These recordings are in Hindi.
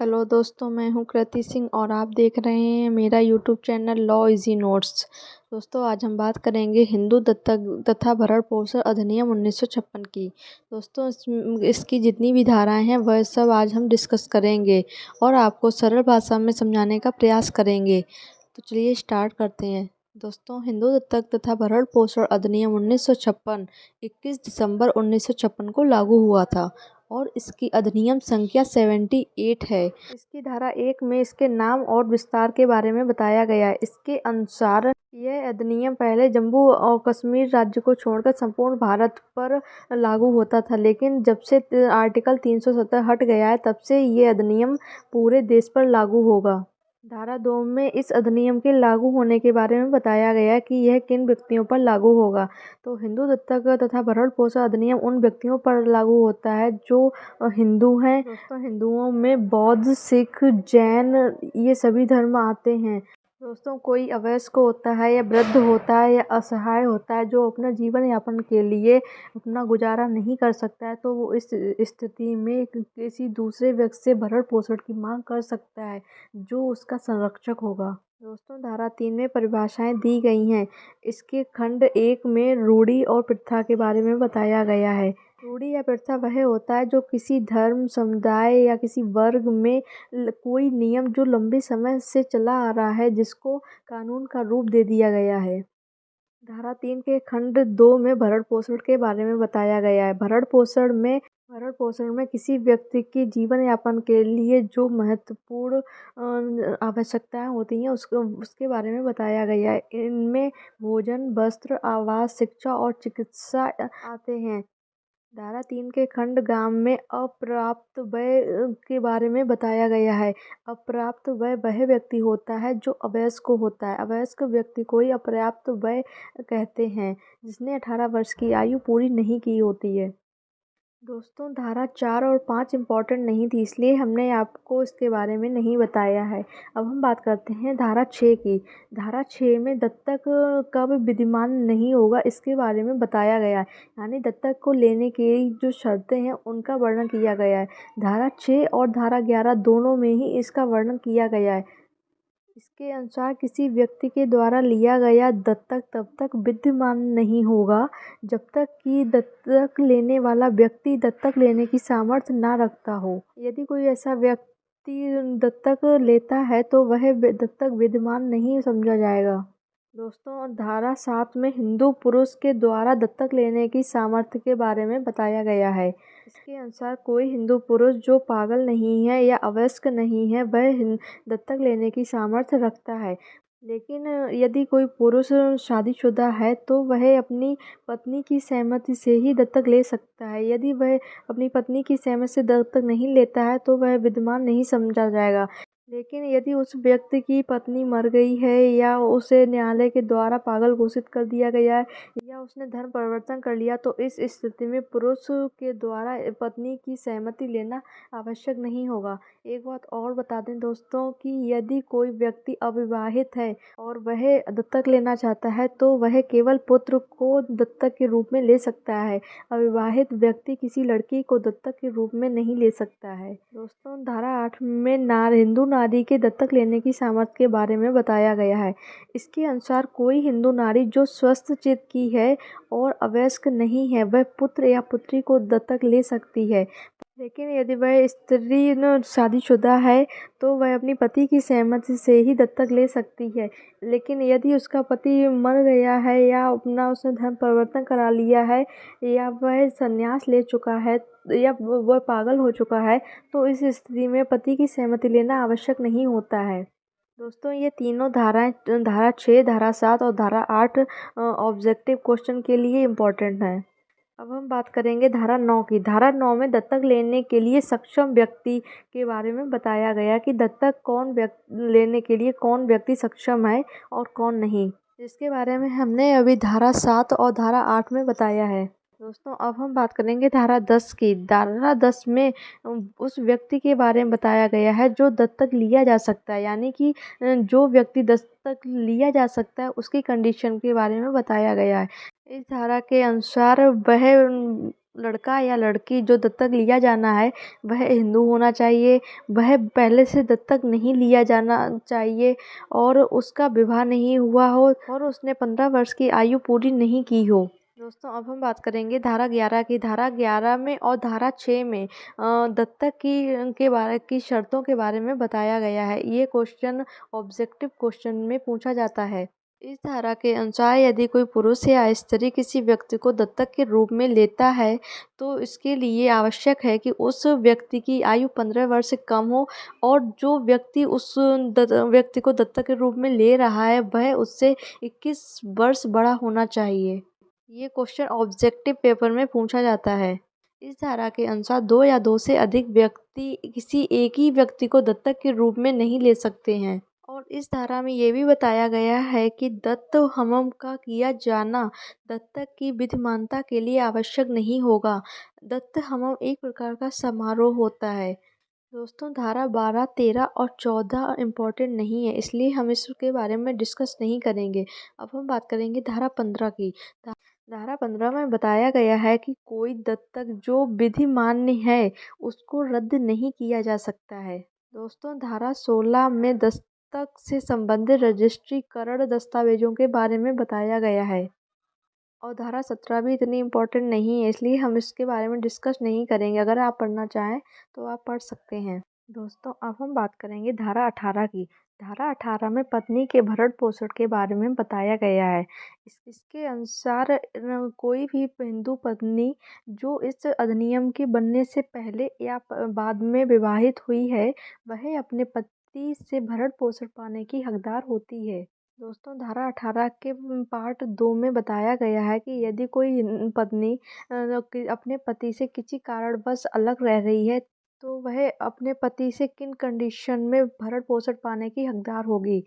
हेलो दोस्तों, मैं हूं कृति सिंह और आप देख रहे हैं मेरा YouTube channel law easy notes. दोस्तों, आज हम बात करेंगे हिंदू दत्तक तथा भरण पोषण अधिनियम 1956 की। दोस्तों, इसकी जितनी भी धाराएं हैं वह सब आज हम डिस्कस करेंगे और आपको सरल भाषा में समझाने का प्रयास करेंगे। तो चलिए स्टार्ट करते हैं। दोस्तों, हिंदू दत्तक तथा भरण पोषण अधिनियम 1956 21 दिसंबर 1956 को लागू हुआ था और इसकी अधिनियम संख्या 78 है। इसकी धारा 1 में इसके नाम और विस्तार के बारे में बताया गया है। इसके अनुसार यह अधिनियम पहले जम्मू और कश्मीर राज्य को छोड़कर संपूर्ण भारत पर लागू होता था, लेकिन जब से आर्टिकल 370 हट गया है तब से ये अधिनियम पूरे देश पर लागू होगा। धारा 2 में इस अधिनियम के लागू होने के बारे में बताया गया है कि यह किन व्यक्तियों पर लागू होगा। तो हिंदू दत्तक तथा भरण पोषण अधिनियम उन व्यक्तियों पर लागू होता है जो हिंदू हैं। दोस्तों, हिंदुओं में बौद्ध, सिख, जैन ये सभी धर्म आते हैं। दोस्तों, कोई अवयस्क होता है या वृद्ध होता है या असहाय होता है जो अपना जीवन यापन के लिए अपना गुजारा नहीं कर सकता है, तो वो इस स्थिति में किसी दूसरे व्यक्ति से भरण पोषण की मांग कर सकता है जो उसका संरक्षक होगा। दोस्तों, धारा 3 में परिभाषाएं दी गई हैं। इसके खंड 1 में रूढ़ि और प्रथा के बारे में बताया गया है। रूढ़ि या प्रथा वह होता है जो किसी धर्म, समुदाय या किसी वर्ग में कोई नियम जो लंबे समय से चला आ रहा है जिसको कानून का रूप दे दिया गया है। धारा 3 के खंड 2 में भरण पोषण के बारे में बताया गया है। भरण पोषण में किसी व्यक्ति की जीवन यापन के लिए जो महत्वपूर्ण आवश्यकताएं होती हैं उसके बारे में बताया गया है। इनमें भोजन, वस्त्र, आवास, शिक्षा और चिकित्सा आते हैं। धारा 3 के खंड गाम में अप्राप्त व्यय के बारे में बताया गया है। अप्राप्त व्यय वह व्यक्ति होता है जो अवयस्क होता है। अवयस्क व्यक्ति को ही अपर्याप्त व्यय कहते हैं, जिसने 18 वर्ष की आयु पूरी नहीं की होती है। दोस्तों, धारा 4 और 5 इम्पॉर्टेंट नहीं थी, इसलिए हमने आपको इसके बारे में नहीं बताया है। अब हम बात करते हैं धारा 6 की। धारा 6 में दत्तक कब विद्यमान नहीं होगा इसके बारे में बताया गया है, यानी दत्तक को लेने की जो शर्तें हैं उनका वर्णन किया गया है। धारा 6 और धारा 11 दोनों में ही इसका वर्णन किया गया है। इसके अनुसार किसी व्यक्ति के द्वारा लिया गया दत्तक तब तक विद्यमान नहीं होगा जब तक कि दत्तक लेने वाला व्यक्ति दत्तक लेने की सामर्थ्य ना रखता हो। यदि कोई ऐसा व्यक्ति दत्तक लेता है तो वह दत्तक विद्यमान नहीं समझा जाएगा। दोस्तों, धारा 7 में हिंदू पुरुष के द्वारा दत्तक लेने की सामर्थ्य के बारे में बताया गया है। इसके अनुसार कोई हिंदू पुरुष जो पागल नहीं है या अवयस्क नहीं है वह दत्तक लेने की सामर्थ्य रखता है। लेकिन यदि कोई पुरुष शादीशुदा है तो वह अपनी पत्नी की सहमति से ही दत्तक ले सकता है। यदि वह अपनी पत्नी की सहमति से दत्तक नहीं लेता है तो वह विद्यमान नहीं समझा जाएगा। लेकिन यदि उस व्यक्ति की पत्नी मर गई है या उसे न्यायालय के द्वारा पागल घोषित कर दिया गया है या उसने धर्म परिवर्तन कर लिया तो इस स्थिति में पुरुष के द्वारा पत्नी की सहमति लेना आवश्यक नहीं होगा। एक बात और बता दें दोस्तों कि यदि कोई व्यक्ति अविवाहित है और वह दत्तक लेना चाहता है तो वह केवल पुत्र को दत्तक के रूप में ले सकता है। अविवाहित व्यक्ति किसी लड़की को दत्तक के रूप में नहीं ले सकता है। दोस्तों, धारा 8 में हिंदू नारी के दत्तक लेने की सामर्थ्य के बारे में बताया गया है। इसके अनुसार कोई हिंदू नारी जो स्वस्थ चित्त की है और अवयस्क नहीं है वह पुत्र या पुत्री को दत्तक ले सकती है। लेकिन यदि वह स्त्री शादीशुदा है तो वह अपनी पति की सहमति से ही दत्तक ले सकती है। लेकिन यदि उसका पति मर गया है या उसने धर्म परिवर्तन करा लिया है या वह संन्यास ले चुका है या वह पागल हो चुका है तो इस स्थिति में पति की सहमति लेना आवश्यक नहीं होता है। दोस्तों, ये तीनों धाराएं धारा 6, धारा 7 और धारा 8 ऑब्जेक्टिव क्वेश्चन के लिए इम्पोर्टेंट है। अब हम बात करेंगे धारा 9 की। धारा 9 में दत्तक लेने के लिए सक्षम व्यक्ति के बारे में बताया गया कि दत्तक लेने के लिए कौन व्यक्ति सक्षम है और कौन नहीं, जिसके बारे में हमने अभी धारा 7 और धारा 8 में बताया है। दोस्तों, अब हम बात करेंगे धारा 10 की। धारा 10 में उस व्यक्ति के बारे में बताया गया है जो दत्तक लिया जा सकता है, यानी कि जो व्यक्ति दत्तक लिया जा सकता है उसकी कंडीशन के बारे में बताया गया है। इस धारा के अनुसार वह लड़का या लड़की जो दत्तक लिया जाना है वह हिंदू होना चाहिए, वह पहले से दत्तक नहीं लिया जाना चाहिए और उसका विवाह नहीं हुआ हो और उसने 15 वर्ष की आयु पूरी नहीं की हो। दोस्तों अब हम बात करेंगे धारा 11 की। धारा 11 में और धारा 6 में दत्तक की शर्तों के बारे में बताया गया है। ये क्वेश्चन ऑब्जेक्टिव क्वेश्चन में पूछा जाता है। इस धारा के अनुसार यदि कोई पुरुष या स्त्री किसी व्यक्ति को दत्तक के रूप में लेता है तो इसके लिए आवश्यक है कि उस व्यक्ति की आयु 15 वर्ष से कम हो और जो व्यक्ति उस व्यक्ति को दत्तक के रूप में ले रहा है वह उससे 21 वर्ष बड़ा होना चाहिए। ये क्वेश्चन ऑब्जेक्टिव पेपर में पूछा जाता है। इस धारा के अनुसार 2 या 2 से अधिक व्यक्ति किसी एक ही व्यक्ति को दत्तक के रूप में नहीं ले सकते हैं। और इस धारा में ये भी बताया गया है कि दत्त हमम का किया जाना दत्तक की विधिमानता के लिए आवश्यक नहीं होगा। दत्त हमम एक प्रकार का समारोह होता है। दोस्तों धारा 12, 13 और 14 इम्पोर्टेंट नहीं है, इसलिए हम इसके बारे में डिस्कस नहीं करेंगे। अब हम बात करेंगे धारा 15 की। धारा 15 में बताया गया है कि कोई दत्तक जो विधि मान्य है उसको रद्द नहीं किया जा सकता है। दोस्तों धारा 16 में दत्तक से संबंधित रजिस्ट्रीकरण दस्तावेजों के बारे में बताया गया है और धारा 17 भी इतनी इम्पोर्टेंट नहीं है, इसलिए हम इसके बारे में डिस्कस नहीं करेंगे। अगर आप पढ़ना चाहें तो आप पढ़ सकते हैं। दोस्तों अब हम बात करेंगे धारा 18 की। धारा 18 में पत्नी के भरण पोषण के बारे में बताया गया है। इसके अनुसार कोई भी हिंदू पत्नी जो इस अधिनियम के बनने से पहले या बाद में विवाहित हुई है वह अपने पति से भरण पोषण पाने की हकदार होती है। दोस्तों धारा 18 के पार्ट 2 में बताया गया है कि यदि कोई पत्नी अपने पति से किसी कारणवश अलग रह रही है तो वह अपने पति से किन कंडीशन में भरण पोषण पाने की हकदार होगी।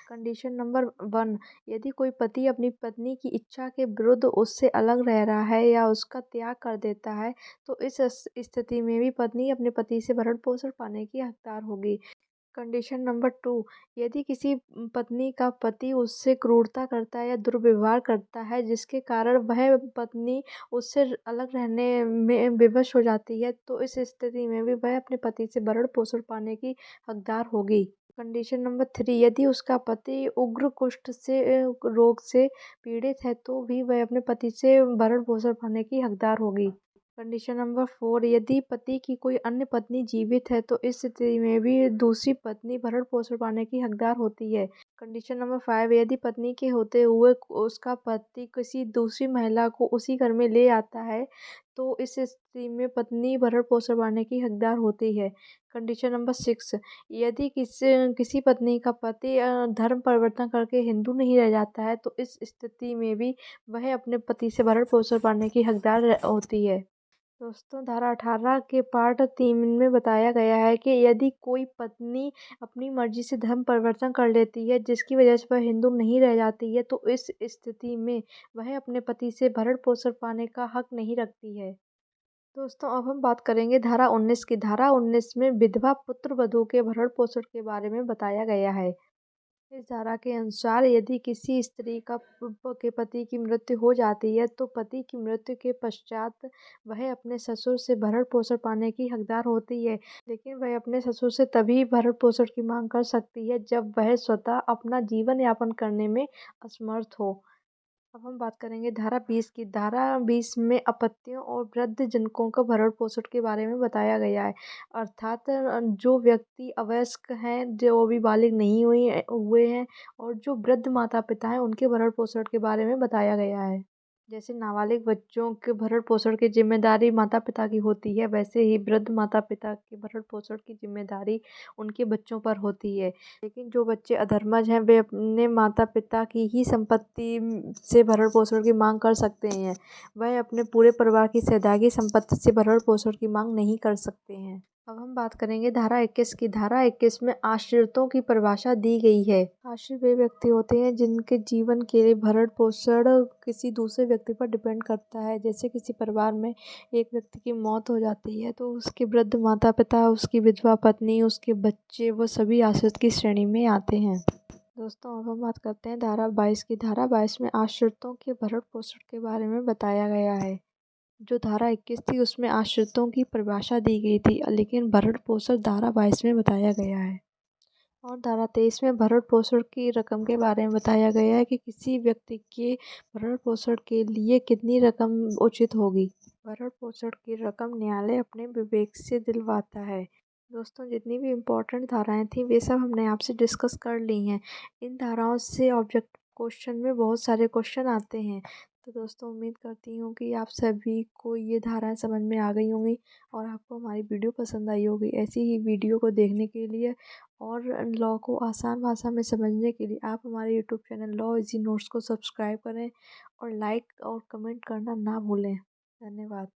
कंडीशन नंबर 1, यदि कोई पति अपनी पत्नी की इच्छा के विरुद्ध उससे अलग रह रहा है या उसका त्याग कर देता है तो इस स्थिति में भी पत्नी अपने पति से भरण पोषण पाने की हकदार होगी। कंडीशन नंबर 2, यदि किसी पत्नी का पति उससे क्रूरता करता है या दुर्व्यवहार करता है जिसके कारण वह पत्नी उससे अलग रहने में विवश हो जाती है तो इस स्थिति में भी वह अपने पति से भरण पोषण पाने की हकदार होगी। कंडीशन नंबर 3, यदि उसका पति उग्र कुष्ठ से रोग से पीड़ित है तो भी वह अपने पति से भरण पोषण पाने की हकदार होगी। कंडीशन नंबर 4, यदि पति की कोई अन्य पत्नी जीवित है तो इस स्थिति में भी दूसरी पत्नी भरण पोषण पाने की हकदार होती है। कंडीशन नंबर 5, यदि पत्नी के होते हुए उसका पति किसी दूसरी महिला को उसी घर में ले आता है तो इस स्थिति में पत्नी भरण पोषण पाने की हकदार होती है। कंडीशन नंबर 6, यदि किसी पत्नी का पति धर्म परिवर्तन करके हिंदू नहीं रह जाता है तो इस स्थिति में भी वह अपने पति से भरण पोषण पाने की हकदार होती है। दोस्तों धारा 18 के पार्ट 3 में बताया गया है कि यदि कोई पत्नी अपनी मर्जी से धर्म परिवर्तन कर लेती है जिसकी वजह से वह हिंदू नहीं रह जाती है तो इस स्थिति में वह अपने पति से भरण पोषण पाने का हक नहीं रखती है। दोस्तों अब हम बात करेंगे धारा 19 की। धारा 19 में विधवा पुत्र वधू के भरण पोषण के बारे में बताया गया है। इस धारा के अनुसार यदि किसी स्त्री के पति की मृत्यु हो जाती है तो पति की मृत्यु के पश्चात वह अपने ससुर से भरण पोषण पाने की हकदार होती है, लेकिन वह अपने ससुर से तभी भरण पोषण की मांग कर सकती है जब वह स्वतः अपना जीवन यापन करने में असमर्थ हो। अब हम बात करेंगे धारा 20 की। धारा 20 में अपत्यों और वृद्ध जनकों का भरण पोषण के बारे में बताया गया है, अर्थात जो व्यक्ति अवयस्क हैं, जो अभी बालिग नहीं हुए हैं और जो वृद्ध माता पिता हैं उनके भरण पोषण के बारे में बताया गया है। जैसे नाबालिग बच्चों के भरण पोषण की जिम्मेदारी माता पिता की होती है वैसे ही वृद्ध माता पिता के भरण पोषण की जिम्मेदारी उनके बच्चों पर होती है। लेकिन जो बच्चे अधर्मज हैं वे अपने माता पिता की ही संपत्ति से भरण पोषण की मांग कर सकते हैं, वह अपने पूरे परिवार की सौभाग्य संपत्ति से भरण पोषण की मांग नहीं कर सकते हैं। अब हम बात करेंगे धारा 21 की। धारा 21 में आश्रितों की परिभाषा दी गई है। आश्रित वे व्यक्ति होते हैं जिनके जीवन के लिए भरण पोषण किसी दूसरे व्यक्ति पर डिपेंड करता है। जैसे किसी परिवार में एक व्यक्ति की मौत हो जाती है तो उसके वृद्ध माता पिता, उसकी विधवा पत्नी, उसके बच्चे, वो सभी आश्रित की श्रेणी में आते हैं। दोस्तों अब हम बात करते हैं धारा 22 की। धारा 22 में आश्रितों के भरण पोषण के बारे में बताया गया है। जो धारा 21 थी उसमें आश्रितों की परिभाषा दी गई थी, लेकिन भरण पोषण धारा 22 में बताया गया है। और धारा 23 में भरण पोषण की रकम के बारे में बताया गया है कि किसी व्यक्ति के भरण पोषण के लिए कितनी रकम उचित होगी। भरण पोषण की रकम न्यायालय अपने विवेक से दिलवाता है। दोस्तों, जितनी भी इम्पोर्टेंट धाराएं थी वे सब हमने आपसे डिस्कस कर ली हैं। इन धाराओं से ऑब्जेक्ट क्वेश्चन में बहुत सारे क्वेश्चन आते हैं। तो दोस्तों, उम्मीद करती हूँ कि आप सभी को ये धाराएं समझ में आ गई होंगी और आपको हमारी वीडियो पसंद आई होगी। ऐसी ही वीडियो को देखने के लिए और लॉ को आसान भाषा में समझने के लिए आप हमारे YouTube channel law easy notes को सब्सक्राइब करें और लाइक और कमेंट करना ना भूलें। धन्यवाद।